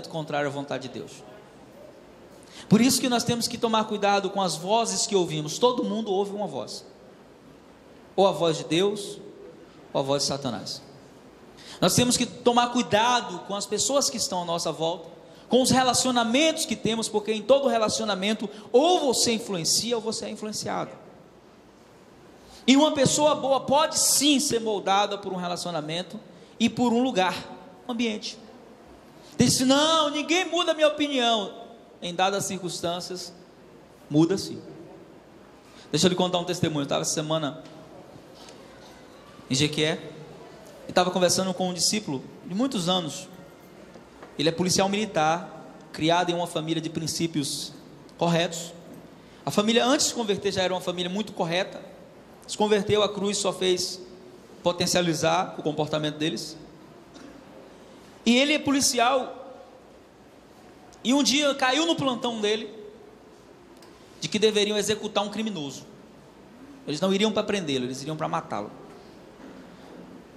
contrário à vontade de Deus. Por isso que nós temos que tomar cuidado com as vozes que ouvimos. Todo mundo ouve uma voz, ou a voz de Deus, ou a voz de Satanás. Nós temos que tomar cuidado com as pessoas que estão à nossa volta, com os relacionamentos que temos, porque em todo relacionamento, ou você influencia, ou você é influenciado. E uma pessoa boa pode sim ser moldada por um relacionamento e por um lugar, um ambiente. Diz: não, ninguém muda a minha opinião. Em dadas circunstâncias, muda sim. Deixa eu lhe contar um testemunho. Eu estava essa semana em Jequié e estava conversando com um discípulo de muitos anos. Ele é policial militar, criado em uma família de princípios corretos. A família, antes de se converter, já era uma família muito correta. Se converteu, a cruz só fez potencializar o comportamento deles. E ele é policial. E um dia caiu no plantão dele de que deveriam executar um criminoso. Eles não iriam para prendê-lo, eles iriam para matá-lo.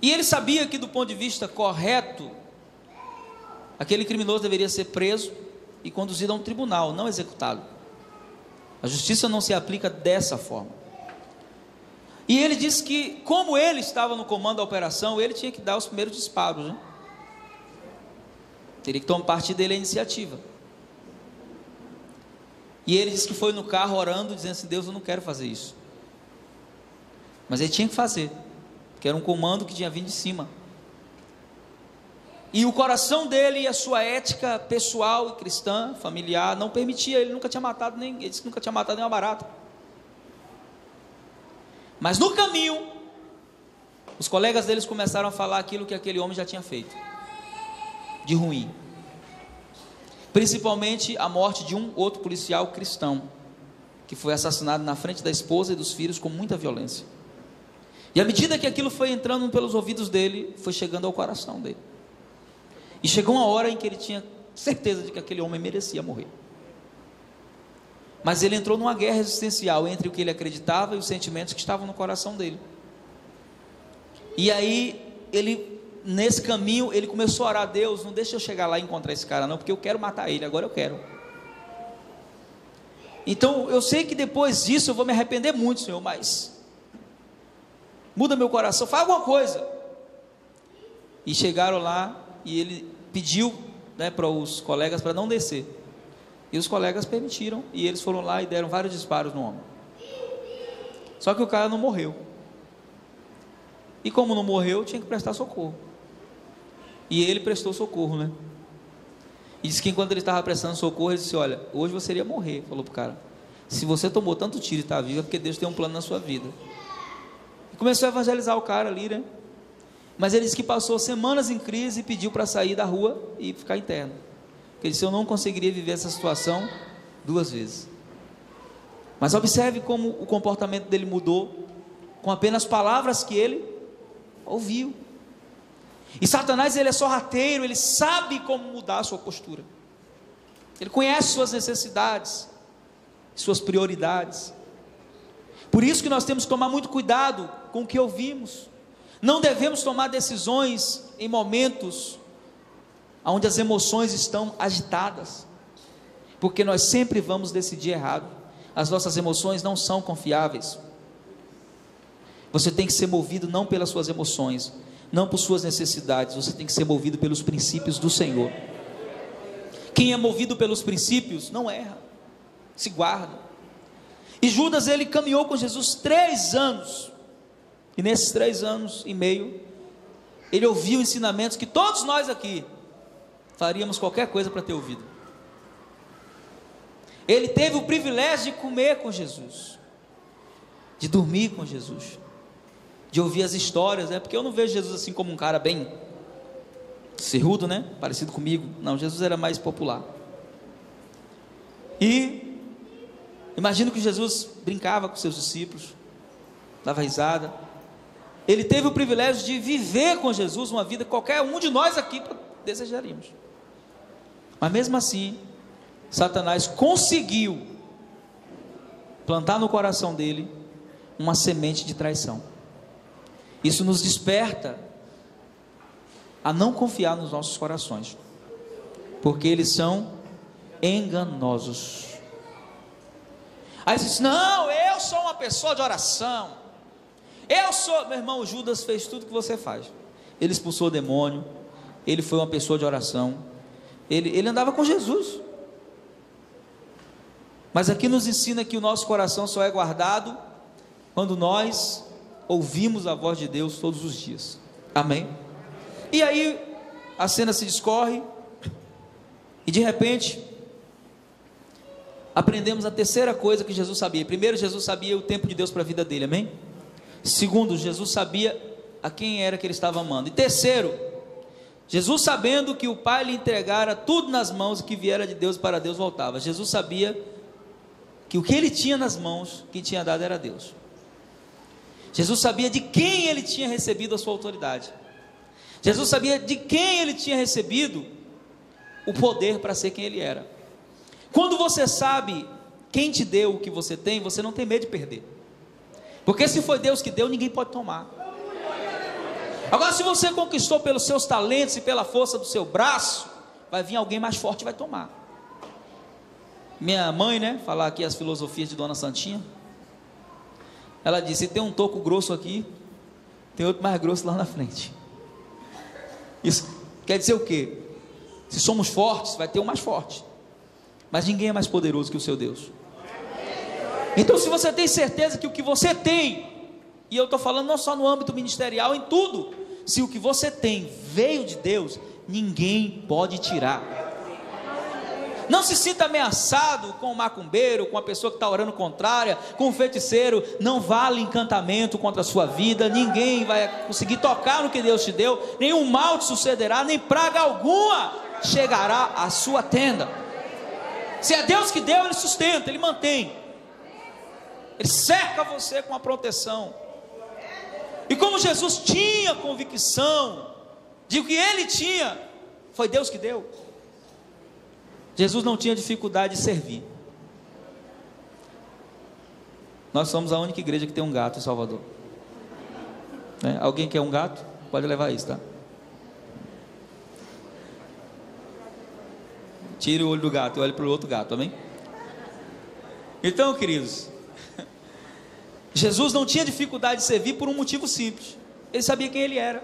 E ele sabia que, do ponto de vista correto, aquele criminoso deveria ser preso e conduzido a um tribunal, não executado. A justiça não se aplica dessa forma. E ele disse que, como ele estava no comando da operação, ele tinha que dar os primeiros disparos, né? Teria que tomar parte dele a iniciativa. E ele disse que foi no carro orando, dizendo assim: Deus, eu não quero fazer isso. Mas ele tinha que fazer, porque era um comando que tinha vindo de cima. E o coração dele e a sua ética pessoal e cristã, familiar, não permitia. Ele nunca tinha matado ele disse que nunca tinha matado nenhuma barata. Mas no caminho, os colegas deles começaram a falar aquilo que aquele homem já tinha feito de ruim, principalmente a morte de um outro policial cristão, que foi assassinado na frente da esposa e dos filhos com muita violência. E à medida que aquilo foi entrando pelos ouvidos dele, foi chegando ao coração dele. E chegou uma hora em que ele tinha certeza de que aquele homem merecia morrer. Mas ele entrou numa guerra existencial entre o que ele acreditava e os sentimentos que estavam no coração dele. E aí, nesse caminho, ele começou a orar: Deus, não deixa eu chegar lá e encontrar esse cara não, porque eu quero matar ele, agora eu quero. Então, eu sei que depois disso eu vou me arrepender muito, Senhor, mas muda meu coração, faz alguma coisa. E chegaram lá, e ele pediu, né, para os colegas para não descer. E os colegas permitiram, e eles foram lá e deram vários disparos no homem. Só que o cara não morreu. E como não morreu, tinha que prestar socorro. E ele prestou socorro, né? E disse que enquanto ele estava prestando socorro, ele disse: olha, hoje você iria morrer. Falou para o cara: se você tomou tanto tiro e está vivo, é porque Deus tem um plano na sua vida. E começou a evangelizar o cara ali, né? Mas ele disse que passou semanas em crise e pediu para sair da rua e ficar interno. Ele disse: eu não conseguiria viver essa situação duas vezes. Mas observe como o comportamento dele mudou com apenas palavras que ele ouviu. E Satanás, ele é sorrateiro, ele sabe como mudar a sua postura. Ele conhece suas necessidades, suas prioridades. Por isso que nós temos que tomar muito cuidado com o que ouvimos. Não devemos tomar decisões em momentos onde as emoções estão agitadas, porque nós sempre vamos decidir errado. As nossas emoções não são confiáveis. Você tem que ser movido não pelas suas emoções, não por suas necessidades. Você tem que ser movido pelos princípios do Senhor. Quem é movido pelos princípios não erra, se guarda. E Judas, ele caminhou com Jesus 3 anos, e nesses 3 anos e meio, ele ouviu ensinamentos que todos nós aqui faríamos qualquer coisa para ter ouvido. Ele teve o privilégio de comer com Jesus, de dormir com Jesus, de ouvir as histórias, né? Porque eu não vejo Jesus assim como um cara bem cerrudo, né? Parecido comigo. Não, Jesus era mais popular. E imagino que Jesus brincava com seus discípulos, dava risada. Ele teve o privilégio de viver com Jesus uma vida que qualquer um de nós aqui desejaríamos. Mas mesmo assim, Satanás conseguiu plantar no coração dele uma semente de traição. Isso nos desperta a não confiar nos nossos corações. porque eles são enganosos. Aí você diz: não, eu sou uma pessoa de oração, eu sou, meu irmão, Judas fez tudo que você faz. Ele expulsou o demônio, ele foi uma pessoa de oração, ele andava com Jesus. Mas aqui nos ensina que o nosso coração só é guardado quando nós ouvimos a voz de Deus todos os dias. Amém? E aí a cena se discorre, e de repente aprendemos a terceira coisa que Jesus sabia. Primeiro, Jesus sabia o tempo de Deus para a vida dele, amém? Segundo, Jesus sabia a quem era que ele estava amando. E terceiro, Jesus, sabendo que o Pai lhe entregara tudo nas mãos e que viera de Deus para Deus voltava, Jesus sabia que o que ele tinha nas mãos, quem tinha dado era Deus. Jesus sabia de quem ele tinha recebido a sua autoridade. Jesus sabia de quem ele tinha recebido o poder para ser quem ele era. Quando você sabe quem te deu o que você tem, você não tem medo de perder, porque se foi Deus que deu, ninguém pode tomar. Agora, se você conquistou pelos seus talentos e pela força do seu braço, vai vir alguém mais forte e vai tomar. Minha mãe, né, falar aqui as filosofias de Dona Santinha, ela disse: tem um toco grosso aqui, tem outro mais grosso lá na frente. Isso quer dizer o quê? Se somos fortes, vai ter um mais forte, mas ninguém é mais poderoso que o seu Deus. Então, se você tem certeza que o que você tem, e eu estou falando não só no âmbito ministerial, em tudo, se o que você tem veio de Deus, ninguém pode tirar. Não se sinta ameaçado com o macumbeiro, com a pessoa que está orando contrária, com o feiticeiro. Não vale encantamento contra a sua vida, ninguém vai conseguir tocar no que Deus te deu, nenhum mal te sucederá, nem praga alguma chegará à sua tenda. Se é Deus que deu, Ele sustenta, Ele mantém, Ele cerca você com a proteção. E como Jesus tinha convicção de que Ele tinha, foi Deus que deu, Jesus não tinha dificuldade de servir. Nós somos a única igreja que tem um gato em Salvador, né? Alguém quer um gato? Pode levar isso, tá? Tire o olho do gato e olhe para o outro gato, amém? Então, queridos, Jesus não tinha dificuldade de servir por um motivo simples: Ele sabia quem Ele era.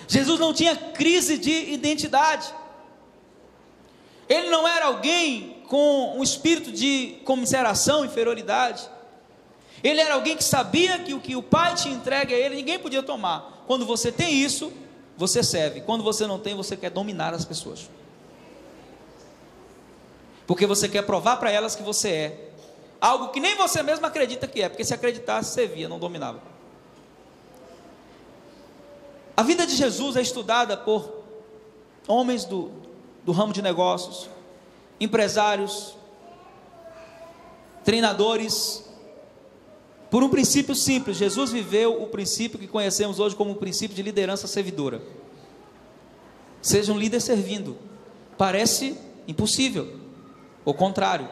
Jesus não tinha crise de identidade. Ele não era alguém com um espírito de comiseração, inferioridade. Ele era alguém que sabia que o que o Pai te entrega a Ele, ninguém podia tomar. Quando você tem isso, você serve. Quando você não tem, você quer dominar as pessoas, porque você quer provar para elas que você é algo que nem você mesmo acredita que é, porque se acreditasse, servia, não dominava. A vida de Jesus é estudada por homens do ramo de negócios, empresários, treinadores, por um princípio simples. Jesus viveu o princípio que conhecemos hoje como o princípio de liderança servidora. Seja um líder servindo. Parece impossível, ou contrário,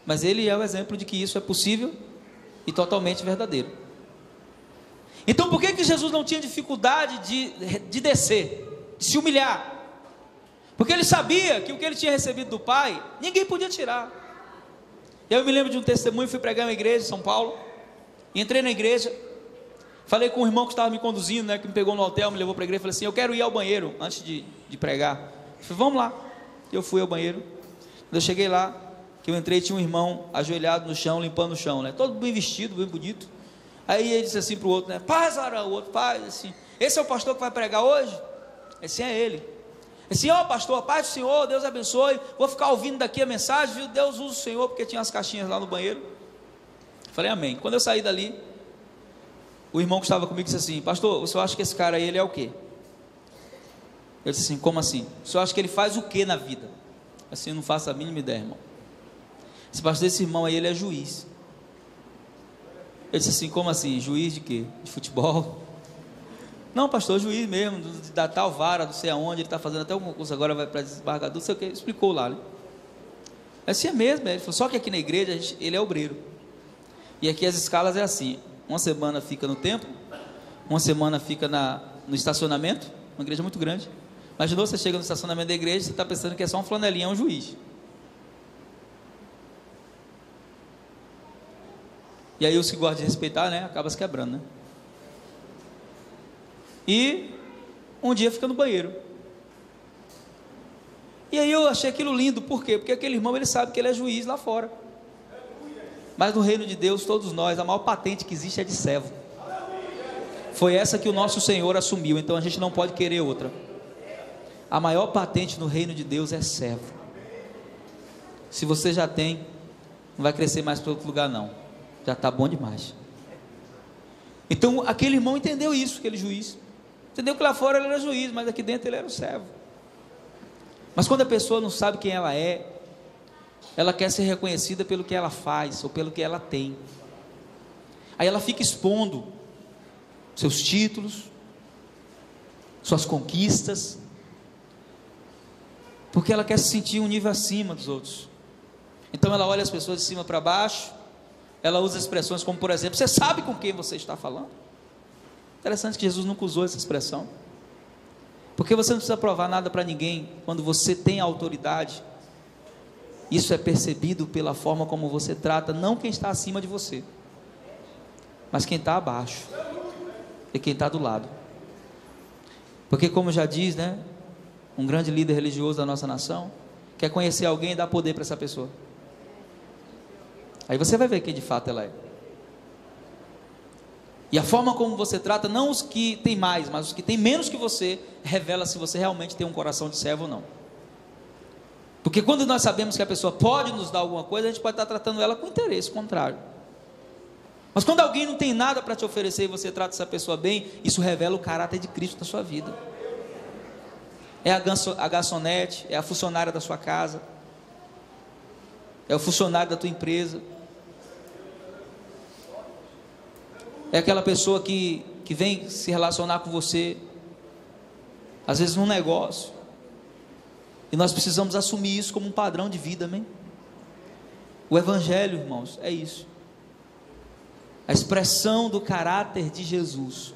mas ele é o exemplo de que isso é possível e totalmente verdadeiro. Então, por que Jesus não tinha dificuldade de descer, de se humilhar? Porque ele sabia que o que ele tinha recebido do Pai, ninguém podia tirar. Eu me lembro de um testemunho, fui pregar em uma igreja em São Paulo, e entrei na igreja, falei com o irmão que estava me conduzindo, né, que me pegou no hotel, me levou para a igreja, falei assim: eu quero ir ao banheiro antes de pregar. Eu falei: vamos lá. Eu fui ao banheiro. Quando eu cheguei lá, que eu entrei, tinha um irmão ajoelhado no chão, limpando o chão, né, todo bem vestido, bem bonito. Aí ele disse assim para o outro, né: paz, Arão. O outro: paz, assim, esse é o pastor que vai pregar hoje? Esse é ele. Assim: ó, pastor, a paz do Senhor, Deus abençoe, vou ficar ouvindo daqui a mensagem, viu? Deus usa o Senhor, porque tinha as caixinhas lá no banheiro. Falei: amém. Quando eu saí dali, o irmão que estava comigo disse assim: pastor, o senhor acha que esse cara aí, ele é o quê? Eu disse assim: como assim? O senhor acha que ele faz o quê na vida? Assim: eu não faço a mínima ideia, irmão. Esse pastor, esse irmão aí, ele é juiz. Eu disse assim: como assim? Juiz de quê? De futebol? Não, pastor, juiz mesmo, da tal vara, não sei aonde, ele está fazendo até um concurso agora, vai para desembargador, não sei o que, explicou lá, né? Assim é mesmo, ele falou: só que aqui na igreja, ele é obreiro, e aqui as escalas é assim, uma semana fica no templo, uma semana fica no estacionamento, uma igreja muito grande, Imaginou, você chega no estacionamento da igreja, você está pensando que é só um flanelinha, é um juiz. E aí os que gostam de respeitar, né, acaba se quebrando, né? E um dia fica no banheiro. E aí eu achei aquilo lindo, por quê? Porque aquele irmão, ele sabe que ele é juiz lá fora. Mas no reino de Deus, todos nós, a maior patente que existe é de servo. Foi essa que o nosso Senhor assumiu, então a gente não pode querer outra. A maior patente no reino de Deus é servo. Se você já tem, não vai crescer mais para outro lugar não. Já está bom demais. Então aquele irmão entendeu isso, aquele juiz. Entendeu que lá fora ele era juiz, mas aqui dentro ele era o servo. Mas quando a pessoa não sabe quem ela é, ela quer ser reconhecida pelo que ela faz, ou pelo que ela tem. Aí ela fica expondo seus títulos, suas conquistas, porque ela quer se sentir um nível acima dos outros. Então ela olha as pessoas de cima para baixo, ela usa expressões como, por exemplo, você sabe com quem você está falando? Interessante que Jesus nunca usou essa expressão, porque você não precisa provar nada para ninguém. Quando você tem autoridade, isso é percebido pela forma como você trata, não quem está acima de você, mas quem está abaixo, e quem está do lado. Porque como já diz, né, um grande líder religioso da nossa nação, quer conhecer alguém e dar poder para essa pessoa. Aí você vai ver quem de fato ela é. E a forma como você trata, não os que têm mais, mas os que têm menos que você, revela se você realmente tem um coração de servo ou não. Porque quando nós sabemos que a pessoa pode nos dar alguma coisa, a gente pode estar tratando ela com interesse contrário. Mas quando alguém não tem nada para te oferecer e você trata essa pessoa bem, isso revela o caráter de Cristo na sua vida. É a garçonete, é a funcionária da sua casa, é o funcionário da tua empresa, é aquela pessoa que vem se relacionar com você, às vezes num negócio, e nós precisamos assumir isso como um padrão de vida, amém? O Evangelho, irmãos, é isso, a expressão do caráter de Jesus.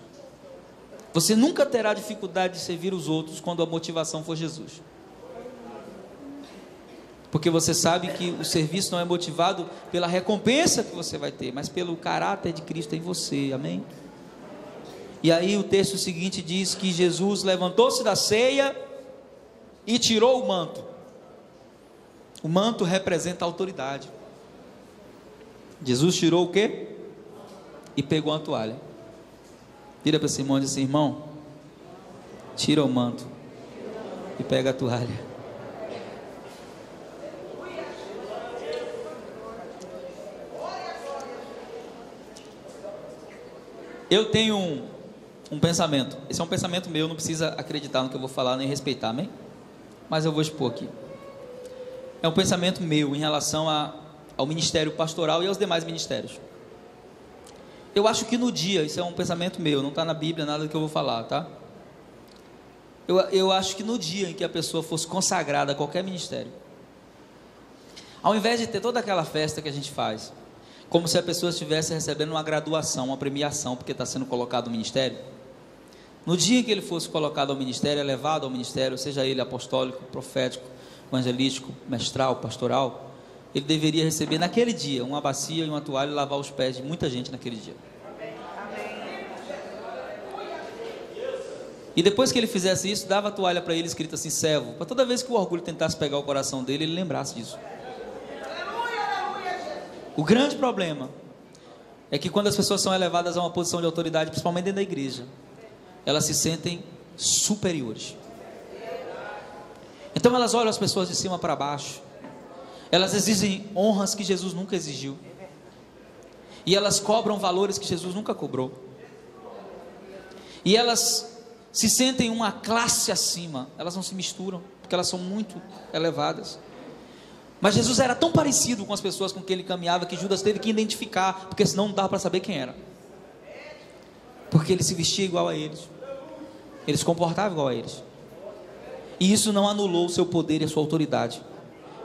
Você nunca terá dificuldade de servir os outros quando a motivação for Jesus, porque você sabe que o serviço não é motivado pela recompensa que você vai ter, mas pelo caráter de Cristo em você, amém? E aí o texto seguinte diz que Jesus levantou-se da ceia e tirou o manto. O manto representa a autoridade. Jesus tirou o quê? E pegou uma toalha. Vira para esse irmão e diz assim: irmão, tira o manto e pega a toalha. Eu tenho um pensamento, esse é um pensamento meu, não precisa acreditar no que eu vou falar, nem respeitar, amém? Mas eu vou expor aqui. É um pensamento meu em relação ao ministério pastoral e aos demais ministérios. Eu acho que no dia, isso é um pensamento meu, não está na Bíblia nada do que eu vou falar, tá? Eu acho que no dia em que a pessoa fosse consagrada a qualquer ministério, ao invés de ter toda aquela festa que a gente faz, como se a pessoa estivesse recebendo uma graduação, uma premiação, porque está sendo colocado no ministério, no dia em que ele fosse colocado ao ministério, elevado ao ministério, seja ele apostólico, profético, evangelístico, mestral, pastoral, ele deveria receber naquele dia uma bacia e uma toalha e lavar os pés de muita gente naquele dia. E depois que ele fizesse isso, dava a toalha para ele escrita assim, servo, para toda vez que o orgulho tentasse pegar o coração dele, ele lembrasse disso. O grande problema é que quando as pessoas são elevadas a uma posição de autoridade, principalmente dentro da igreja, elas se sentem superiores. Então elas olham as pessoas de cima para baixo, elas exigem honras que Jesus nunca exigiu, e elas cobram valores que Jesus nunca cobrou, e elas se sentem uma classe acima, elas não se misturam, porque elas são muito elevadas. Mas Jesus era tão parecido com as pessoas com quem ele caminhava, que Judas teve que identificar, porque senão não dava para saber quem era, porque ele se vestia igual a eles, ele se comportava igual a eles, e isso não anulou o seu poder e a sua autoridade,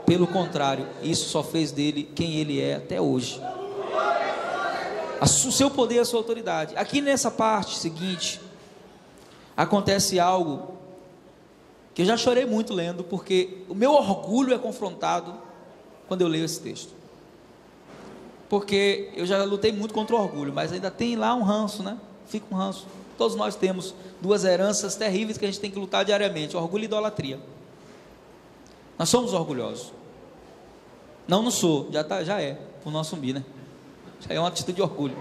pelo contrário, isso só fez dele quem ele é até hoje, o seu poder e a sua autoridade. Aqui nessa parte seguinte, acontece algo que eu já chorei muito lendo, porque o meu orgulho é confrontado quando eu leio esse texto. Porque eu já lutei muito contra o orgulho, mas ainda tem lá um ranço, né? Fica um ranço. Todos nós temos duas heranças terríveis que a gente tem que lutar diariamente: orgulho e idolatria. Nós somos orgulhosos. Não sou, já é, por não assumir, né? Já é uma atitude de orgulho.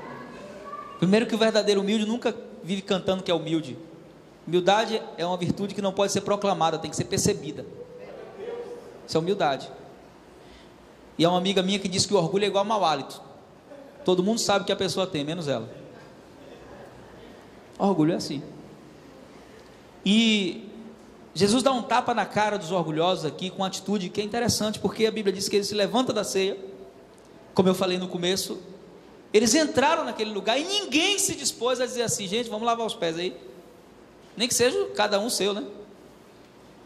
Primeiro que o verdadeiro humilde nunca vive cantando que é humilde. Humildade é uma virtude que não pode ser proclamada, tem que ser percebida. Isso é humildade. E é uma amiga minha que disse que o orgulho é igual a mau hálito. Todo mundo sabe que a pessoa tem, menos ela. Orgulho é assim. E Jesus dá um tapa na cara dos orgulhosos aqui, com uma atitude que é interessante, porque a Bíblia diz que ele se levanta da ceia, como eu falei no começo. Eles entraram naquele lugar e ninguém se dispôs a dizer assim: gente, vamos lavar os pés aí, nem que seja cada um seu, né?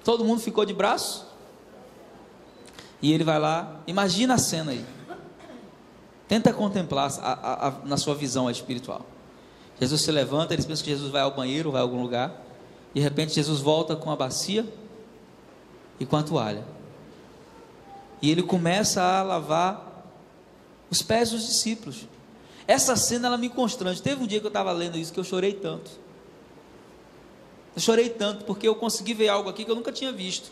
Todo mundo ficou de braço, e ele vai lá. Imagina a cena aí, tenta contemplar na sua visão espiritual. Jesus se levanta, eles pensam que Jesus vai ao banheiro, vai a algum lugar, e de repente Jesus volta com a bacia e com a toalha, e ele começa a lavar os pés dos discípulos. Essa cena, ela me constrange. Teve um dia que eu estava lendo isso, que eu chorei tanto. Eu chorei tanto, porque eu consegui ver algo aqui que eu nunca tinha visto.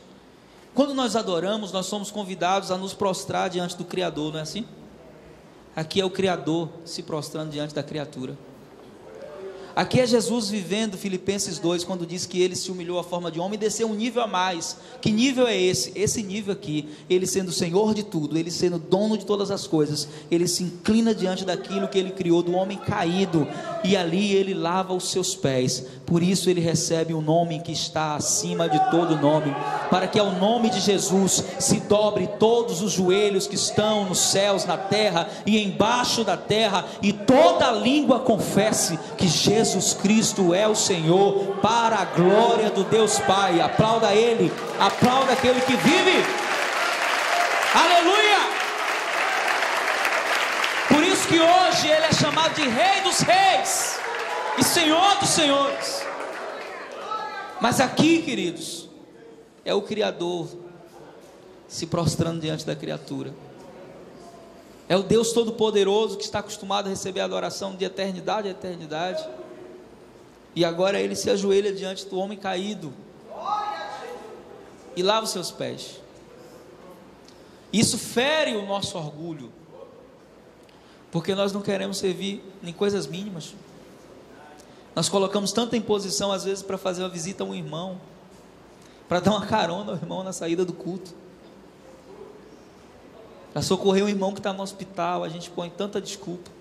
Quando nós adoramos, nós somos convidados a nos prostrar diante do Criador, não é assim? Aqui é o Criador se prostrando diante da criatura. Aqui é Jesus vivendo Filipenses 2, quando diz que ele se humilhou à forma de homem e desceu um nível a mais. Que nível é esse? Esse nível aqui, ele sendo Senhor de tudo, ele sendo dono de todas as coisas, ele se inclina diante daquilo que ele criou, do homem caído, e ali ele lava os seus pés. Por isso ele recebe um nome que está acima de todo nome, para que ao nome de Jesus se dobre todos os joelhos que estão nos céus, na terra e embaixo da terra, e toda língua confesse que Jesus Cristo é o Senhor, para a glória do Deus Pai. Aplauda Ele, aplauda aquele que vive. Aleluia! Por isso que hoje Ele é chamado de Rei dos Reis e Senhor dos Senhores. Mas aqui, queridos, é o Criador se prostrando diante da criatura. É o Deus Todo-Poderoso que está acostumado a receber a adoração de eternidade a eternidade, e agora ele se ajoelha diante do homem caído e lava os seus pés. Isso fere o nosso orgulho, porque nós não queremos servir em coisas mínimas. Nós colocamos tanta imposição às vezes para fazer uma visita a um irmão, para dar uma carona ao irmão na saída do culto, para socorrer um irmão que está no hospital. A gente põe tanta desculpa,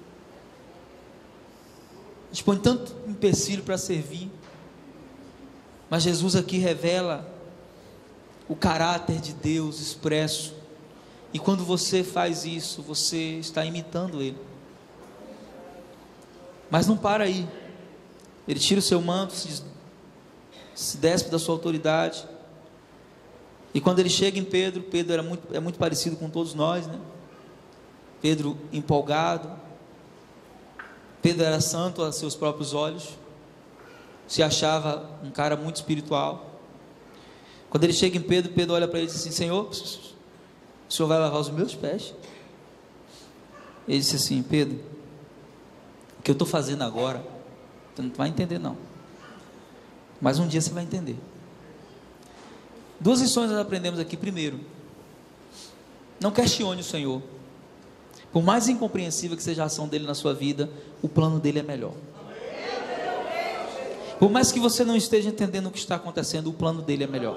a gente põe tanto empecilho para servir. Mas Jesus aqui revela o caráter de Deus expresso, e quando você faz isso, você está imitando Ele. Mas não para aí. Ele tira o seu manto, se despe da sua autoridade, e quando ele chega em Pedro, Pedro é muito parecido com todos nós, né? Pedro empolgado, Pedro era santo a seus próprios olhos, se achava um cara muito espiritual. Quando ele chega em Pedro, Pedro olha para ele e diz assim: Senhor, o Senhor vai lavar os meus pés? Ele disse assim: Pedro, o que eu estou fazendo agora, você não vai entender não, mas um dia você vai entender. Duas lições nós aprendemos aqui. Primeiro, não questione o Senhor. Por mais incompreensível que seja a ação dele na sua vida, o plano dele é melhor. Por mais que você não esteja entendendo o que está acontecendo, o plano dele é melhor.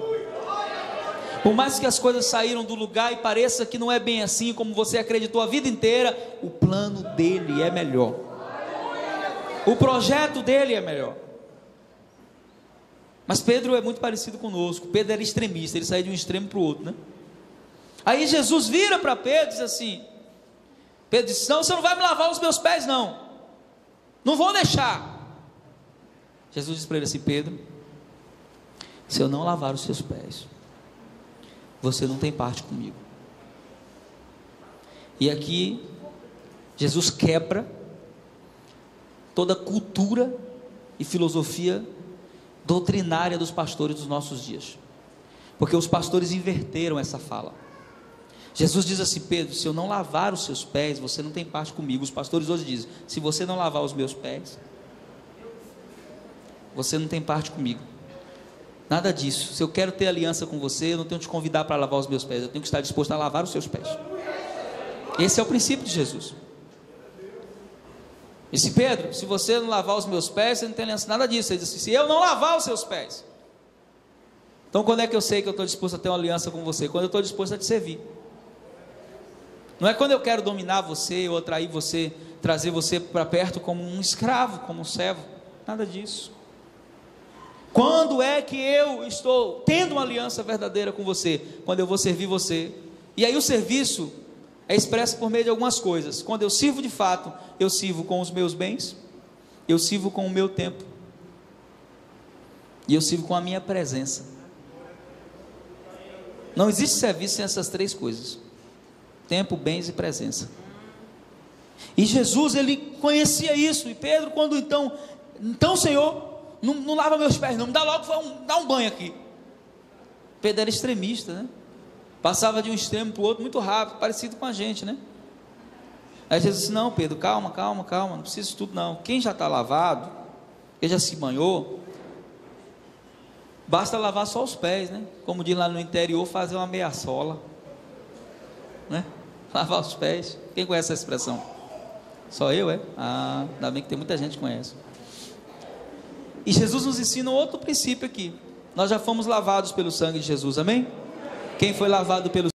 Por mais que as coisas saíram do lugar e pareça que não é bem assim como você acreditou a vida inteira, o plano dele é melhor. O projeto dele é melhor. Mas Pedro é muito parecido conosco. Pedro era extremista, ele saía de um extremo para o outro, né? Aí Jesus vira para Pedro e diz assim: Pedro disse: não, você não vai me lavar os meus pés não, não vou deixar. Jesus disse para ele assim: Pedro, se eu não lavar os seus pés, você não tem parte comigo. E aqui Jesus quebra toda a cultura e filosofia doutrinária dos pastores dos nossos dias. Porque os pastores inverteram essa fala. Jesus diz assim: Pedro, se eu não lavar os seus pés, você não tem parte comigo. Os pastores hoje dizem: se você não lavar os meus pés, você não tem parte comigo. Nada disso. Se eu quero ter aliança com você, eu não tenho que te convidar para lavar os meus pés, eu tenho que estar disposto a lavar os seus pés. Esse é o princípio de Jesus. Disse: Pedro, se você não lavar os meus pés, você não tem aliança. Nada disso. Ele disse: se eu não lavar os seus pés. Então quando é que eu sei que eu estou disposto a ter uma aliança com você? Quando eu estou disposto a te servir. Não é quando eu quero dominar você, ou atrair você, trazer você para perto como um escravo, como um servo. Nada disso. Quando é que eu estou tendo uma aliança verdadeira com você? Quando eu vou servir você. E aí o serviço é expresso por meio de algumas coisas. Quando eu sirvo de fato, eu sirvo com os meus bens, eu sirvo com o meu tempo, e eu sirvo com a minha presença. Não existe serviço sem essas três coisas: tempo, bens e presença. E Jesus, ele conhecia isso. E Pedro, quando então Senhor, não lava meus pés não, me dá logo, dá um banho aqui. Pedro era extremista, né? Passava de um extremo para o outro muito rápido, parecido com a gente, né? Aí Jesus disse: não, Pedro, calma, não precisa disso tudo não. Quem já está lavado, quem já se banhou, basta lavar só os pés, né? Como diz lá no interior, fazer uma meia sola, né? Lavar os pés. Quem conhece essa expressão? Só eu, é? Ah, ainda bem que tem muita gente que conhece. E Jesus nos ensina outro princípio aqui. Nós já fomos lavados pelo sangue de Jesus, amém? Quem foi lavado pelo